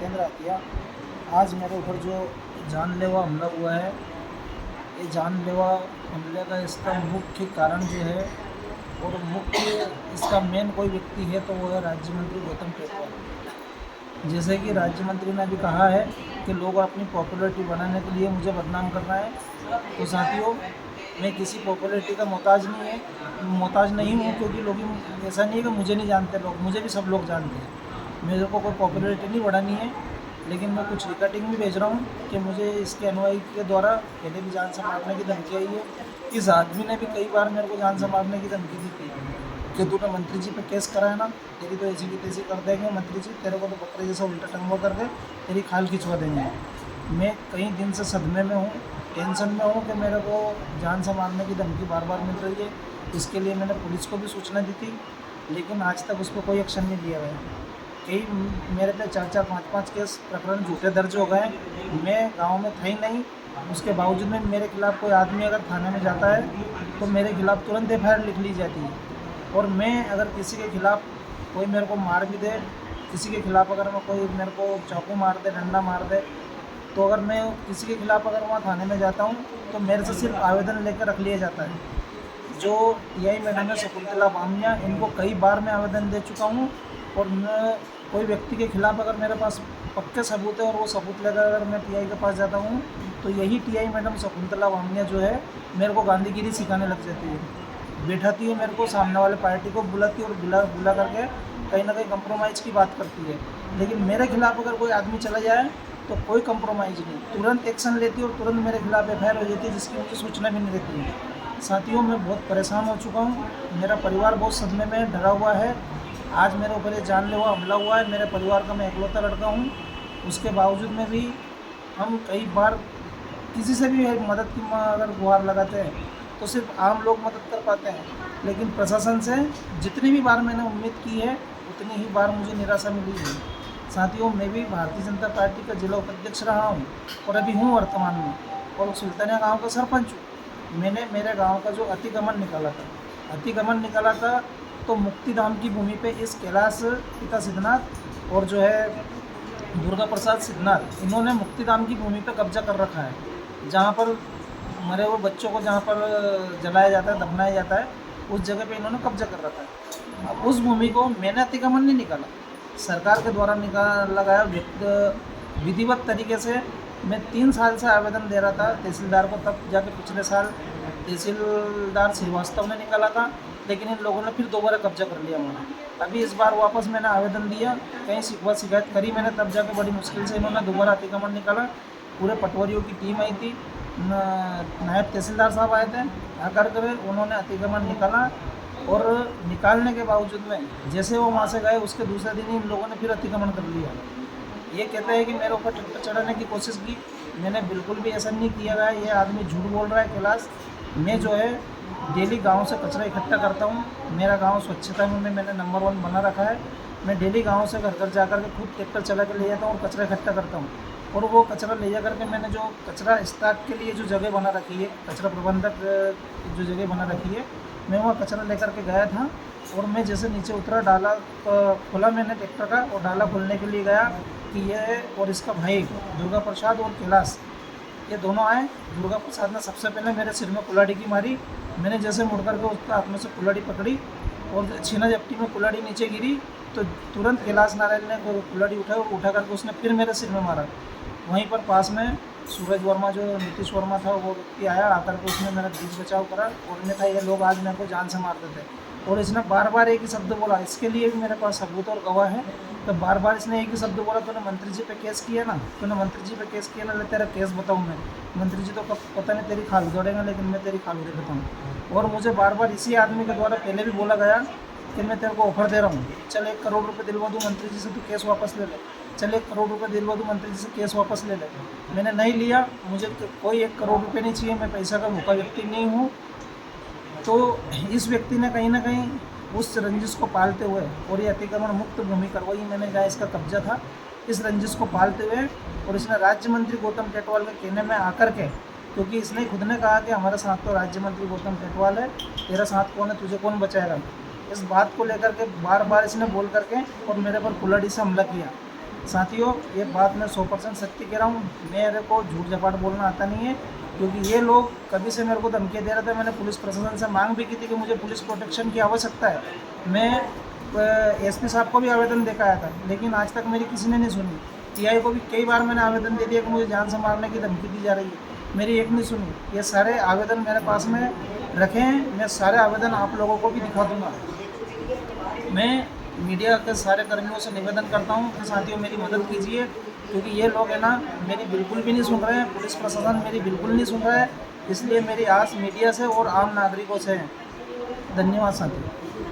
जितेंद्र आतिया। आज मेरे ऊपर जो जानलेवा हमला हुआ है, ये जानलेवा हमले का इसका मुख्य कारण जो है और मुख्य इसका मेन कोई व्यक्ति है तो वो है राज्य मंत्री गौतम टेटवाल। जैसे कि राज्य मंत्री ने भी कहा है कि लोग अपनी पॉपुलैरिटी बनाने के लिए मुझे बदनाम कर रहे हैं। तो साथियों, मैं किसी पॉपुलैरिटी का मोहताज नहीं हूँ, क्योंकि लोग ऐसा नहीं है कि मुझे नहीं जानते लोग, मुझे भी सब लोग जानते हैं। मेरे को कोई पॉपुलैरिटी नहीं बढ़ानी है, लेकिन मैं कुछ रिकॉर्डिंग भी भेज रहा हूँ कि मुझे इसके अनुयायी के द्वारा पहले भी जान से मारने की धमकी आई है। इस आदमी ने भी कई बार मेरे को जान से मारने की धमकी दी थी कि तूने मंत्री जी पे केस कराया ना, तेरी तो ऐसी की तैसी कर देंगे मंत्री जी, तेरे को तो बकरे जैसा उल्टा टंगवा कर दे, तेरी खाल खिंचवा देंगे। मैं कई दिन से सदमे में हूँ, टेंशन में हूँ कि मेरे को जान से मारने की धमकी बार बार मिल रही है। इसके लिए मैंने पुलिस को भी सूचना दी थी, लेकिन आज तक उस पर कोई एक्शन नहीं लिया गया। कई मेरे पे 4-4, 5-5 केस प्रकरण झूठे दर्ज हो गए। मैं गांव में था ही नहीं, उसके बावजूद में मेरे खिलाफ़ कोई आदमी अगर थाने में जाता है तो मेरे खिलाफ़ तुरंत एफआईआर लिख ली जाती है। और मैं अगर किसी के खिलाफ़ कोई मेरे को मार भी दे, किसी के खिलाफ़ अगर मैं कोई मेरे को चाकू मार दे, डंडा मार दे, तो अगर मैं किसी के खिलाफ़ अगर वहाँ थाने में जाता हूँ तो मेरे से सिर्फ आवेदन लेकर रख लिया जाता है। जो टीआई मैडम है शकुंतला बामनिया, इनको कई बार मैं आवेदन दे चुका हूँ। और मैं कोई व्यक्ति के खिलाफ़ अगर मेरे पास पक्के सबूत है और वो सबूत लेकर अगर मैं टीआई के पास जाता हूँ तो यही टीआई मैडम शकुंतला बामनिया जो है मेरे को गांधीगिरी सिखाने लग जाती है। बैठाती है मेरे को सामने वाले पार्टी को बुलाती है और बुला करके कहीं ना कहीं कंप्रोमाइज़ की बात करती है। लेकिन मेरे खिलाफ़ अगर कोई आदमी चला जाए तो कोई कंप्रोमाइज़ नहीं, तुरंत एक्शन लेती है और तुरंत मेरे खिलाफ़ एफआईआर हो जाती है, जिसकी मुझे सूचना भी नहीं रहती है। साथियों, मैं बहुत परेशान हो चुका हूँ, मेरा परिवार बहुत सदमे में डरा हुआ है। आज मेरे ऊपर ये जानलेवा हमला हुआ है, मेरे परिवार का मैं इकलौता लड़का हूँ। उसके बावजूद में भी हम कई बार किसी से भी मदद की अगर गुहार लगाते हैं तो सिर्फ आम लोग मदद कर पाते हैं, लेकिन प्रशासन से जितनी भी बार मैंने उम्मीद की है उतनी ही बार मुझे निराशा मिली है। साथियों, मैं भी भारतीय जनता पार्टी का जिला उपाध्यक्ष रहा हूँ और अभी हूँ वर्तमान में, और सुल्तानिया गाँव का सरपंच हूँ। मैंने मेरे गांव का जो अतिक्रमण निकाला था तो मुक्तिधाम की भूमि पे इस कैलाश पिता सिद्धनाथ और जो है दुर्गा प्रसाद सिद्धनाथ, इन्होंने मुक्तिधाम की भूमि पे कब्जा कर रखा है। जहाँ पर मरे हुए बच्चों को जहाँ पर जलाया जाता है, दफनाया जाता है, उस जगह पे इन्होंने कब्जा कर रखा है। अब उस भूमि को मैंने अतिक्रमण नहीं निकाला, सरकार के द्वारा निकाला गया विधिवत तरीके से। मैं 3 साल से आवेदन दे रहा था तहसीलदार को, तब जाके पिछले साल तहसीलदार श्रीवास्तव ने निकाला था, लेकिन इन लोगों ने फिर दोबारा कब्जा कर लिया वहाँ। अभी इस बार वापस मैंने आवेदन दिया, कहीं शिकवा शिकायत करी मैंने, तब जाके बड़ी मुश्किल से इन्होंने दोबारा अतिक्रमण निकाला। पूरे पटवारियों की टीम आई थी, नायब तहसीलदार साहब आए थे, आकर कर उन्होंने अतिक्रमण निकाला। और निकालने के बावजूद में जैसे वो वहाँ से गए उसके दूसरे दिन ही इन लोगों ने फिर अतिक्रमण कर लिया। ये कहते हैं कि मेरे ऊपर ट्रैक्टर चढ़ाने की कोशिश की, मैंने बिल्कुल भी ऐसा नहीं किया गया। ये आदमी झूठ बोल रहा है। कैलाश, मैं जो है डेली गांव से कचरा इकट्ठा करता हूँ। मेरा गांव स्वच्छता में मैंने नंबर 1 बना रखा है। मैं डेली गांव से घर घर जा कर के खुद ट्रैक्टर चला के ले जाता हूँ और कचरा इकट्ठा करता हूँ। और वो कचरा ले जा करके मैंने जो कचरा स्टॉक के लिए जो जगह बना रखी है, कचरा प्रबंधक जो जगह बना रखी है, मैं वहाँ कचरा लेकर के गया था। और मैं जैसे नीचे उतरा, डाला खोला मैंने ट्रैक्टर का, और डाला खोलने के लिए गया कि ये और इसका भाई दुर्गा प्रसाद और कैलाश, ये दोनों आए। दुर्गा प्रसाद ने सबसे पहले मेरे सिर में कुल्हाड़ी की मारी। मैंने जैसे मुड़ करके उसका हाथ में से कुल्हाड़ी पकड़ी और छीना झपटी में कुल्हाड़ी नीचे गिरी, तो तुरंत कैलाश नारायण ने कुल्हाड़ी उठा करके उसने फिर मेरे सिर में मारा। वहीं पर पास में सूरज वर्मा, जो नीतीश वर्मा था, वो व्यक्ति आया, आकर के उसने मेरा बीच बचाव करा। और अन्यथा ये लोग आज मेरे को जान से मारते थे। और इसने बार बार एक ही शब्द बोला, इसके लिए भी मेरे पास सबूत और गवाह है। तो बार बार इसने एक ही शब्द बोला, तूने मंत्री जी पे केस किया ना, तूने मंत्री जी पे केस किया ना, ले तेरा केस बताऊँ मैं। मंत्री जी तो पता नहीं तेरी खाल उधेड़ेंगे, लेकिन मैं तेरी खाल उधेड़ देता हूँ। और मुझे बार बार इसी आदमी के द्वारा पहले भी बोला गया कि मैं तेरे को ऑफर दे रहा हूँ, चल 1 करोड़ रुपये दिलवा दूँ मंत्री जी से, तू केस वापस ले ले। चल 1 करोड़ रुपये दिलवा दूँ मंत्री जी से, केस वापस ले ले। मैंने नहीं लिया, मुझे कोई 1 करोड़ रुपये नहीं चाहिए, मैं पैसा का भूखा व्यक्ति नहीं हूँ। तो इस व्यक्ति ने कहीं ना कहीं उस रंजिश को पालते हुए, और ये अतिक्रमण मुक्त भूमि करवाई मैंने, जहाँ इसका कब्जा था, इस रंजिश को पालते हुए, और इसने राज्य मंत्री गौतम टेटवाल के कहने में आकर के, क्योंकि इसने खुद ने कहा कि हमारे साथ तो राज्य मंत्री गौतम टेटवाल है, तेरा साथ कौन है, तुझे कौन बचाएगा, इस बात को लेकर के बार बार इसने बोल करके और मेरे पर कुल्हाड़ी से हमला किया। साथियों, ये बात मैं 100% सत्य कह रहा हूँ। मेरे को झूठ झपाट बोलना आता नहीं है, क्योंकि ये लोग कभी से मेरे को धमकी दे रहे थे। मैंने पुलिस प्रशासन से मांग भी की थी कि मुझे पुलिस प्रोटेक्शन की आवश्यकता है। मैं एसपी साहब को भी आवेदन देकर आया था, लेकिन आज तक मेरी किसी ने नहीं सुनी। टीआई को भी कई बार मैंने आवेदन दे दिया कि मुझे जान से मारने की धमकी दी जा रही है, मेरी एक नहीं सुनी। ये सारे आवेदन मेरे पास में रखे हैं, मैं सारे आवेदन आप लोगों को भी दिखा दूँगा। मैं मीडिया के सारे कर्मियों से निवेदन करता हूँ कि साथियों मेरी मदद कीजिए, क्योंकि ये लोग है ना मेरी बिल्कुल भी नहीं सुन रहे हैं, पुलिस प्रशासन मेरी बिल्कुल नहीं सुन रहा है। इसलिए मेरी आस मीडिया से और आम नागरिकों से है। धन्यवाद साथियों।